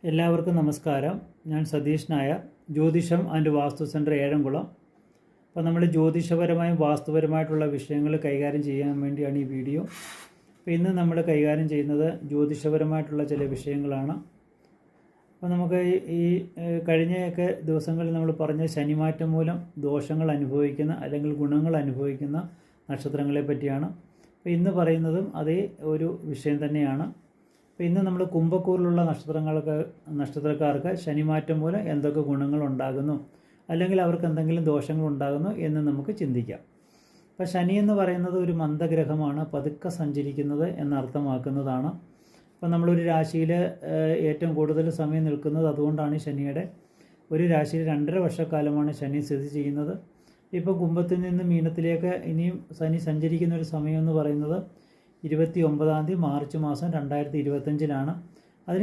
എല്ലാവർക്കും നമസ്കാരം. ഞാൻ സതീഷ് നായർ, ജ്യോതിഷം ആൻഡ് വാസ്തു സെൻറ്റർ ഏഴംകുളം. അപ്പോൾ നമ്മൾ ജ്യോതിഷപരമായും വാസ്തുപരമായിട്ടുള്ള വിഷയങ്ങൾ കൈകാര്യം ചെയ്യാൻ വേണ്ടിയാണ് ഈ വീഡിയോ. അപ്പോൾ ഇന്ന് നമ്മൾ കൈകാര്യം ചെയ്യുന്നത് ജ്യോതിഷപരമായിട്ടുള്ള ചില വിഷയങ്ങളാണ്. അപ്പോൾ നമുക്ക് ഈ കഴിഞ്ഞൊക്കെ ദിവസങ്ങളിൽ നമ്മൾ പറഞ്ഞ ശനിമാറ്റം മൂലം ദോഷങ്ങൾ അനുഭവിക്കുന്ന അല്ലെങ്കിൽ ഗുണങ്ങൾ അനുഭവിക്കുന്ന നക്ഷത്രങ്ങളെ പറ്റിയാണ്. അപ്പോൾ ഇന്ന് പറയുന്നതും അതേ ഒരു വിഷയം തന്നെയാണ്. അപ്പോൾ ഇന്ന് നമ്മൾ കുംഭക്കൂറിലുള്ള നക്ഷത്രക്കാർക്ക് ശനിമാറ്റം മൂലം എന്തൊക്കെ ഗുണങ്ങളുണ്ടാകുന്നു അല്ലെങ്കിൽ അവർക്ക് എന്തെങ്കിലും ദോഷങ്ങളുണ്ടാകുന്നു എന്ന് നമുക്ക് ചിന്തിക്കാം. അപ്പോൾ ശനി എന്ന് പറയുന്നത് ഒരു മന്ദഗ്രഹമാണ്, പതുക്കെ സഞ്ചരിക്കുന്നത് എന്നർത്ഥമാക്കുന്നതാണ്. അപ്പോൾ നമ്മളൊരു രാശിയിൽ ഏറ്റവും കൂടുതൽ സമയം നിൽക്കുന്നത് അതുകൊണ്ടാണ് ശനിയുടെ ഒരു രാശിയിൽ 2.5 വർഷക്കാലമാണ് ശനി സ്ഥിതി ചെയ്യുന്നത്. ഇപ്പോൾ കുംഭത്തിൽ നിന്ന് മീനത്തിലേക്ക് ഇനിയും ശനി സഞ്ചരിക്കുന്ന ഒരു സമയം എന്ന് പറയുന്നത് 29 മാർച്ച് മാസം 2025